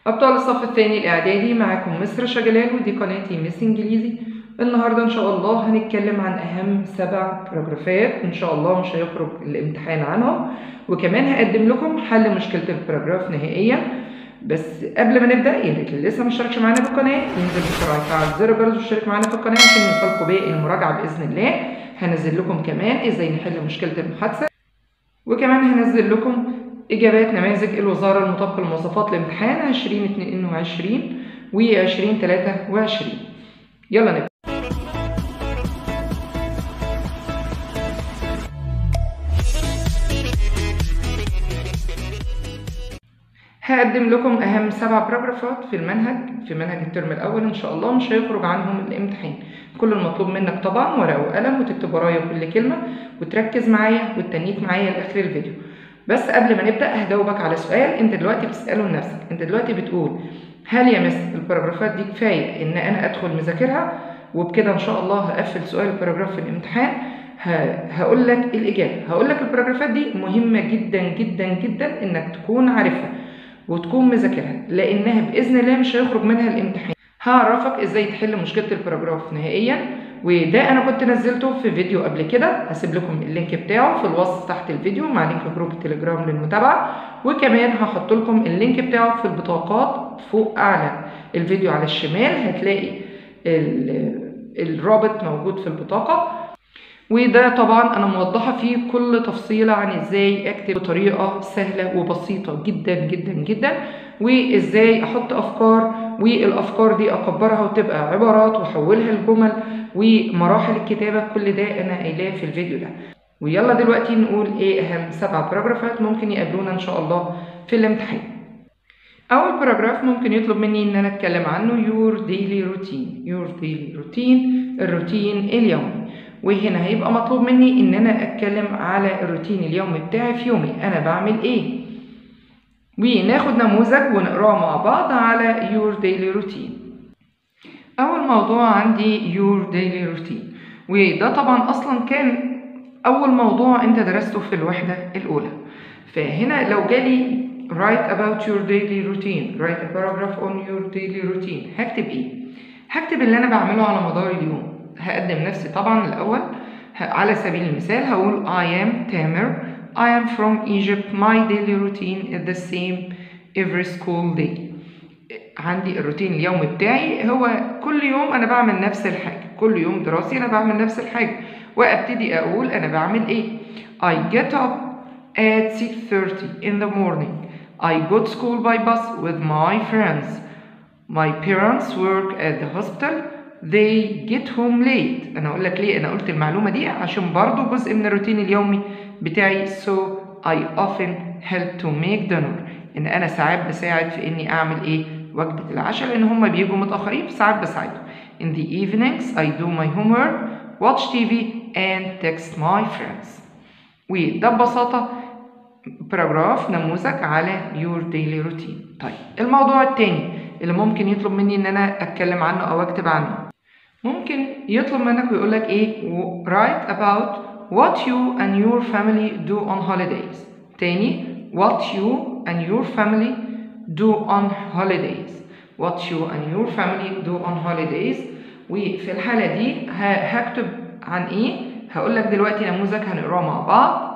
أبطال الصف الثاني الإعدادي، معاكم مس رشا جلال، ودي قناتي مس إنجليزي. النهاردة إن شاء الله هنتكلم عن أهم 7 باراجرافات إن شاء الله مش هيخرج الامتحان عنهم، وكمان هقدم لكم حل مشكلة الباراجراف نهائيا. بس قبل ما نبدأ، يا ريت اللي لسه مشتركش معانا في القناة ينزل بسرعة يفعل زر الجرس ويشترك معانا في القناة عشان يوصلكم باقي المراجعة بإذن الله. هنزل لكم كمان إزاي نحل مشكلة المحادثة، وكمان هنزل لكم إجابات نماذج الوزارة المطابقة لمواصفات الامتحان 2022 و 2023. يلا نبدأ. هقدم لكم أهم 7 باراجرافات في منهج الترم الأول إن شاء الله مش هيخرج عنهم الامتحان. كل المطلوب منك طبعا ورقة وقلم وتكتب ورايا كل كلمة وتركز معايا وتتنيك معايا لآخر الفيديو. بس قبل ما نبدأ هجاوبك على سؤال انت دلوقتي بتسأله لنفسك. انت دلوقتي بتقول هل يا مس الباراجرافات دي كفاية ان انا ادخل مذاكرها وبكده ان شاء الله هقفل سؤال الباراجراف في الامتحان؟ هقول لك الإجابة. هقول لك الباراجرافات دي مهمة جدا جدا جدا انك تكون عارفها وتكون مذاكرها، لانها باذن الله مش هيخرج منها الامتحان. هعرفك ازاي تحل مشكله الباراجراف نهائيا، وده انا كنت نزلته في فيديو قبل كده. هسيب لكم اللينك بتاعه في الوصف تحت الفيديو مع لينك جروب التليجرام للمتابعه، وكمان هحط لكم اللينك بتاعه في البطاقات فوق اعلى الفيديو على الشمال. هتلاقي الرابط موجود في البطاقه، وده طبعا انا موضحه فيه كل تفصيله عن ازاي اكتب بطريقه سهله وبسيطه جدا جدا جدا، وازاي احط افكار والافكار دي اكبرها وتبقى عبارات واحولها لجمل ومراحل الكتابه. كل ده انا قايلاه في الفيديو ده. ويلا دلوقتي نقول ايه اهم 7 باراجرافات ممكن يقابلونا ان شاء الله في الامتحان. اول باراجراف ممكن يطلب مني ان انا اتكلم عنه your daily routine. your daily routine، الروتين اليومي. وهنا هيبقى مطلوب مني ان انا اتكلم على الروتين اليومي بتاعي في يومي، انا بعمل ايه. وناخد نموذج ونقراه مع بعض على your daily routine. اول موضوع عندي your daily routine، وده طبعا اصلا كان اول موضوع انت درسته في الوحدة الاولى. فهنا لو جالي write about your daily routine، write a paragraph on your daily routine، هكتب ايه؟ هكتب اللي انا بعمله على مدار اليوم. هقدم نفسي طبعا الاول. على سبيل المثال هقول I am تامر، I am from Egypt، my daily routine is the same every school day. عندي الروتين اليومي بتاعي هو كل يوم انا بعمل نفس الحاجة، كل يوم دراسي انا بعمل نفس الحاجة، وابتدي اقول انا بعمل ايه. I get up at 6:30 in the morning. I go to school by bus with my friends. My parents work at the hospital. They get home late. أنا أقول لك ليه أنا قلت المعلومة دي، عشان برضو جزء من الروتين اليومي بتاعي. So I often help to make dinner. إن أنا ساعات بساعد في إني أعمل إيه؟ وجبة العشاء، لأن هما بيجوا متأخرين فساعات بساعدهم. In the evenings I do my homework, watch TV and text my friends. وده ببساطة باراجراف نموذج على your daily routine. طيب الموضوع التاني اللي ممكن يطلب مني ان انا اتكلم عنه او اكتب عنه، ممكن يطلب منك ويقول لك ايه write about what you and your family do on holidays. تاني what you and your family do on holidays. what you and your family do on holidays. وفي الحالة دي هكتب عن ايه. هقول لك دلوقتي نموذج هنقراه مع بعض،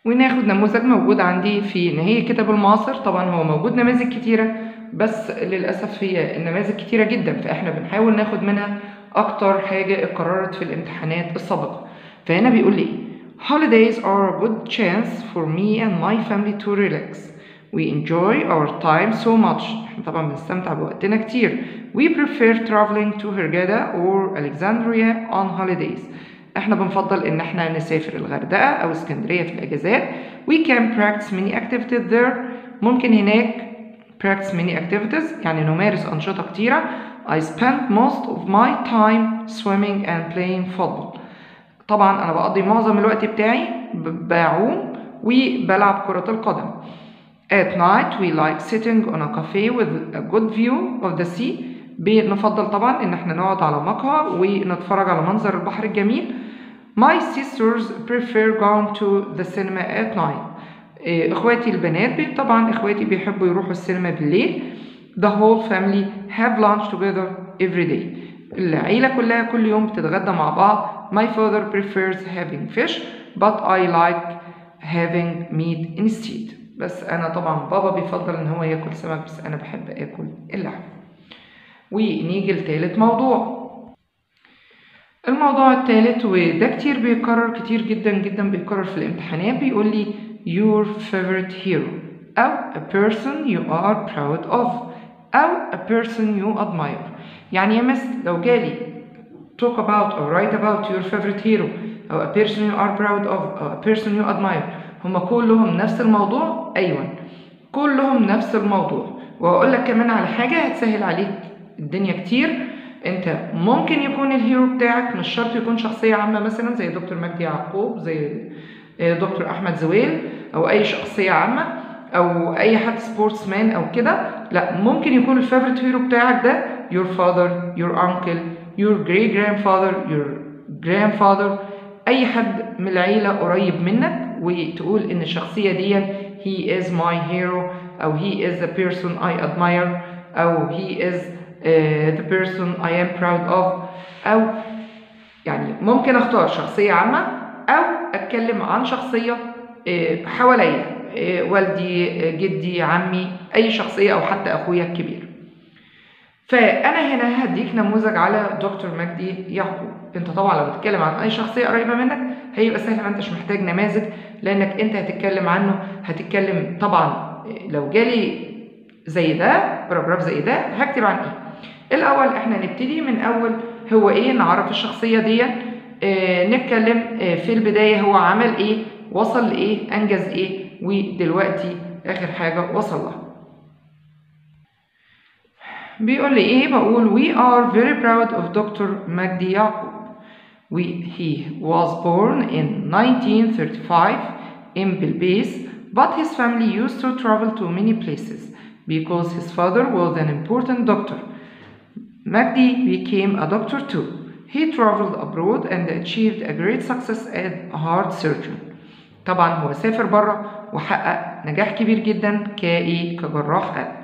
وناخد نموذج موجود عندي في نهاية كتاب المعاصر. طبعا هو موجود نماذج كتيرة، بس للأسف هي النماذج كتيرة جدا، فإحنا بنحاول ناخد منها أكتر حاجة اتكررت في الامتحانات السابقة. فهنا بيقول لي holidays are a good chance for me and my family to relax. We enjoy our time so much. احنا طبعا بنستمتع بوقتنا كتير. We prefer traveling to Hurghada or Alexandria on holidays. احنا بنفضل ان احنا نسافر الغردقة او اسكندرية في الاجازات. We can practice many activities there. ممكن هناك practice many activities يعني نمارس انشطة كتيرة. I spend most of my time swimming and playing football. طبعا انا بقضي معظم الوقت بتاعي بعوم وبلعب كرة القدم. At night we like sitting on a cafe with a good view of the sea. بنفضل طبعا ان احنا نقعد على مقهى ونتفرج على منظر البحر الجميل. My sisters prefer going to the cinema at night. اخواتي البنات طبعا اخواتي بيحبوا يروحوا السينما بالليل. The whole family have lunch together every day. العيلة كلها كل يوم بتتغدى مع بعض. My father prefers having fish but I like having meat instead. بس أنا طبعا بابا بيفضل إن هو ياكل سمك بس أنا بحب آكل اللحم. ونيجي لتالت موضوع. الموضوع التالت وده كتير جدا بيتكرر في الامتحانات. بيقول لي your favorite hero أو a person you are proud of أو a person you admire. يعني يا مس لو جالي talk about or write about your favorite hero أو a person you are proud of أو a person you admire، هما كلهم نفس الموضوع؟ أيوة كلهم نفس الموضوع. وأقول لك كمان على حاجة هتسهل عليك الدنيا كتير. انت ممكن يكون الهيرو بتاعك مش شرط يكون شخصية عامة مثلا زي دكتور مجدي يعقوب، زي دكتور احمد زويل، او اي شخصية عامة، او اي حد سبورتس مان او كده. لا، ممكن يكون الفيفوريت هيرو بتاعك ده your father, your uncle, your great grandfather, your grandfather، اي حد من العيلة قريب منك وتقول ان الشخصية دي he is my hero او he is the person I admire او he is the person I am proud of. أو يعني ممكن أختار شخصية عامة أو أتكلم عن شخصية حواليا، والدي، جدي، عمي، أي شخصية أو حتى أخويا الكبير. فأنا هنا هديك نموذج على دكتور مجدي يعقوب. أنت طبعا لو بتتكلم عن أي شخصية قريبة منك هيبقى سهل، ما أنتش محتاج نماذج لأنك أنت هتتكلم عنه. هتتكلم طبعا لو جالي زي ده باراجراف زي ده هكتب عن إيه. الأول احنا نبتدي من أول هو إيه، نعرف الشخصية دي، نتكلم في البداية هو عمل إيه، وصل لإيه، أنجز إيه، ودلوقتي آخر حاجة وصل لها. بيقول لي إيه؟ بقول we are very proud of Dr. مجدي يعقوب. He was born in 1935 in Bilbis, but his family used to travel to many places because his father was an important doctor. Magdi became a doctor too. He traveled abroad and achieved a great success as a heart surgeon. طبعا هو سافر بره وحقق نجاح كبير جدا كجراح قلب.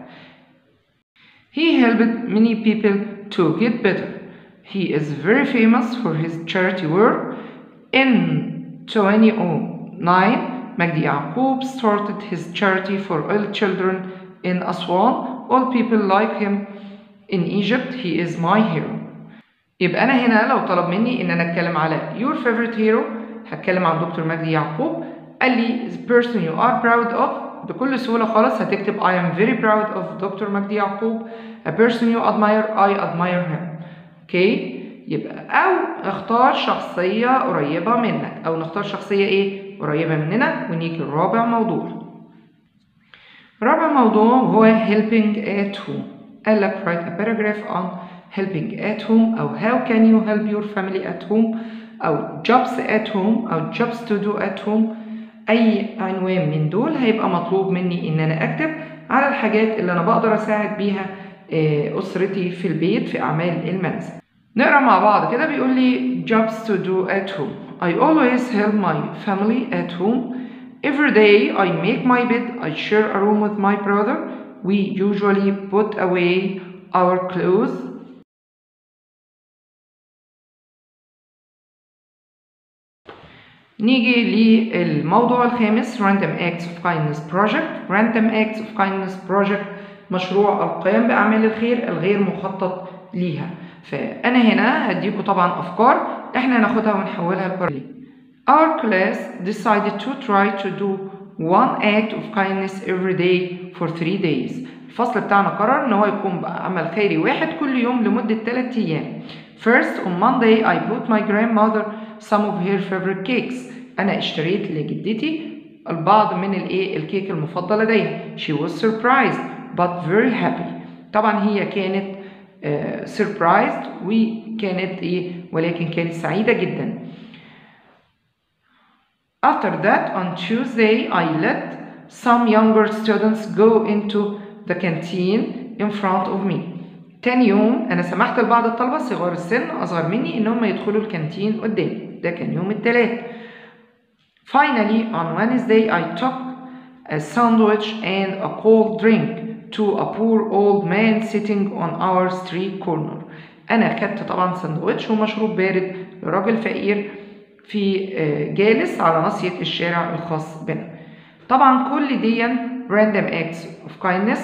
He helped many people to get better. He is very famous for his charity work. In 2009, Magdi Yaqub started his charity for all children in Aswan. All people like him. In Egypt, he is my hero. يبقى أنا هنا لو طلب مني إن أنا أتكلم على your favorite hero هتكلم عن دكتور مجدي يعقوب. قال لي the person you are proud of، بكل سهولة خالص هتكتب I am very proud of دكتور مجدي يعقوب. A person you admire I admire him. اوكي، يبقى أو اختار شخصية قريبة منك أو نختار شخصية إيه قريبة مننا. ونيجي الرابع موضوع. رابع موضوع هو helping at home. قال لك write a paragraph on helping at home أو how can you help your family at home أو jobs at home أو jobs to do at home. أي عنوان من دول هيبقى مطلوب مني إن أنا أكتب على الحاجات اللي أنا بقدر أساعد بيها أسرتي في البيت في أعمال المنزل. نقرأ مع بعض كده. بيقول لي jobs to do at home. I always help my family at home. Every day I make my bed. I share a room with my brother. We usually put away our clothes. نيجي للموضوع الخامس Random Acts of Kindness Project. Random Acts of Kindness Project مشروع القيام بأعمال الخير الغير مخطط ليها. فأنا هنا هديكوا طبعا أفكار إحنا هناخدها ونحولها لبرلي. Our class decided to try to do one act of kindness every day for 3 days. الفصل بتاعنا قرر إن هو يقوم بعمل خيري واحد كل يوم لمدة 3 أيام. First on Monday I bought my grandmother some of her favorite cakes. أنا اشتريت لجدتي البعض من الكيك المفضل لديها. She was surprised but very happy. طبعا هي كانت surprised وكانت ولكن كانت سعيدة جدا. After that on Tuesday I let some younger students go into the canteen in front of me. تاني يوم أنا سمحت لبعض الطلبة صغار السن أصغر مني إنهم يدخلوا الكانتين قدامي. ده كان يوم الثلاث. Finally on Wednesday I took a sandwich and a cold drink to a poor old man sitting on our street corner. أنا خدت طبعا سندوتش ومشروب بارد لراجل فقير في جالس على ناصية الشارع الخاص بنا. طبعا كل دي random acts of kindness،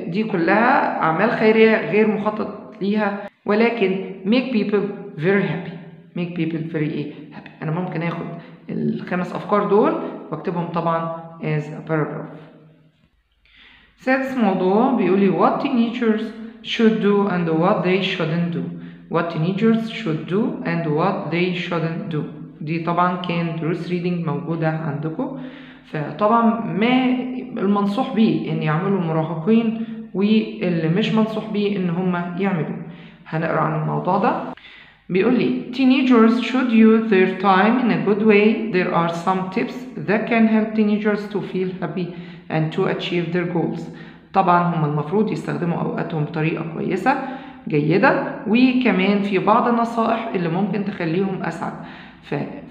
دي كلها أعمال خيرية غير مخطط ليها، ولكن make people very happy. make people very happy. أنا ممكن آخد الخمس أفكار دول واكتبهم طبعا as a paragraph. سادس موضوع بيقولي what teenagers should do and what they shouldn't do. what teenagers should do and what they shouldn't do. دي طبعا كان دروس reading موجودة عندكم. فطبعا ما المنصوح بيه ان يعملوا المراهقين واللي مش منصوح بيه ان هم يعملوا. هنقرأ عن الموضوع ده. بيقول لي teenagers should use their time in a good way. There are some tips that can help teenagers to feel happy and to achieve their goals. طبعا هم المفروض يستخدموا اوقاتهم بطريقة كويسة جيدة، وكمان في بعض النصائح اللي ممكن تخليهم اسعد.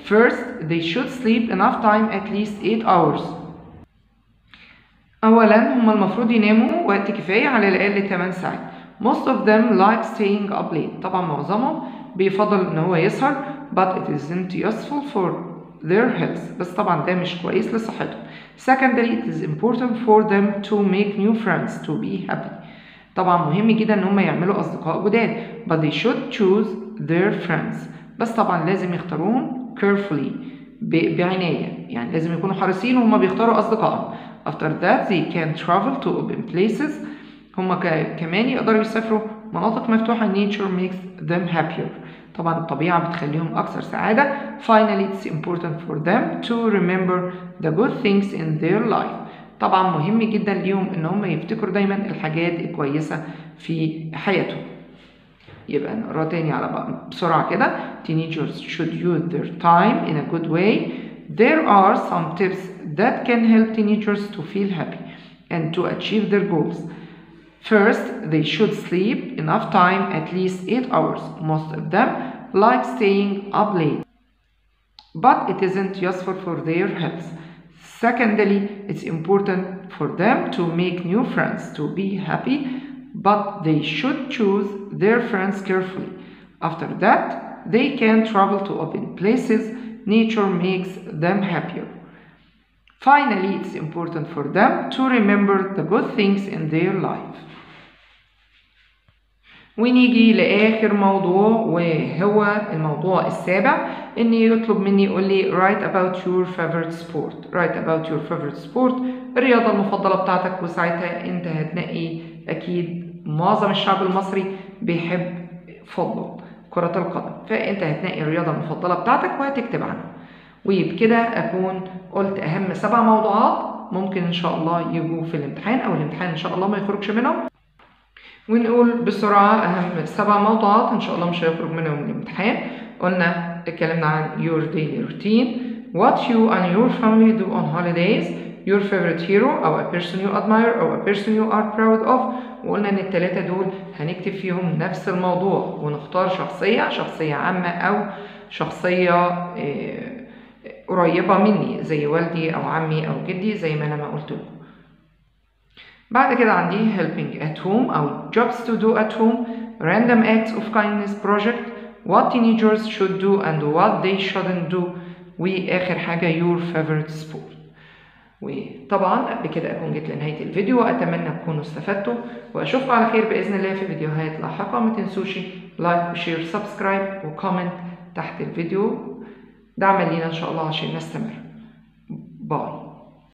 first they should sleep enough time at least 8 hours. اولا هم المفروض يناموا وقت كفاية على الاقل 8 ساعات. most of them like staying up late. طبعا معظمهم بيفضل ان هو يسهر but it isn't useful for their health. بس طبعا ده مش كويس لصحتهم. secondly it is important for them to make new friends to be happy. طبعا مهم جدا ان هم يعملوا اصدقاء جداد but they should choose their friends. بس طبعا لازم يختاروهم carefully بعناية، يعني لازم يكونوا حريصين وهم بيختاروا اصدقائهم. after that they can travel to open places. هم كمان يقدروا يسافروا مناطق مفتوحة. nature makes them happier. طبعا الطبيعة بتخليهم أكثر سعادة. finally it's important for them to remember the good things in their life. طبعا مهم جدا ليهم ان هم يفتكروا دايما الحاجات الكويسة في حياتهم. يبقى نقرأ تاني على بسرعة كده. teenagers should use their time in a good way. There are some tips that can help teenagers to feel happy and to achieve their goals. First, they should sleep enough time, at least 8 hours. Most of them like staying up late, but it isn't useful for their health. Secondly, it's important for them to make new friends to be happy, but they should choose their friends carefully. After that, they can travel to open places. Nature makes them happier. Finally, it's important for them to remember the good things in their life. ونيجي لآخر موضوع وهو الموضوع السابع، إن يطلب مني يقول لي write about your favorite sport. write about your favorite sport، الرياضة المفضلة بتاعتك. وساعتها أنت هتنقي أكيد معظم الشعب المصري بيحب فوتبول، كرة القدم، فأنت هتنقي الرياضة المفضلة بتاعتك وهتكتب عنها. وبكده أكون قلت أهم 7 موضوعات ممكن إن شاء الله يجوا في الامتحان، أو الامتحان إن شاء الله ما يخرجش منهم. ونقول بسرعة أهم 7 موضوعات إن شاء الله مش هيخرج منهم الامتحان. قلنا اتكلمنا عن your daily routine, what you and your family do on holidays, your favorite hero أو a person you admire أو a person you are proud of. وقلنا إن ال3 دول هنكتب فيهم نفس الموضوع ونختار شخصية عامة أو شخصية قريبة مني زي والدي أو عمي أو جدي زي ما أنا ما قلت لكم. بعد كده عندي helping at home أو jobs to do at home, random acts of kindness project, what teenagers should do and what they shouldn't do، وآخر حاجة your favorite sport. وطبعا بكده أكون جيت لنهاية الفيديو، وأتمنى تكونوا استفدتوا، وأشوفكم على خير بإذن الله في فيديوهات لاحقة. ما تنسوش لايك وشير سبسكرايب وكومنت تحت الفيديو دعما لينا إن شاء الله عشان نستمر. باي.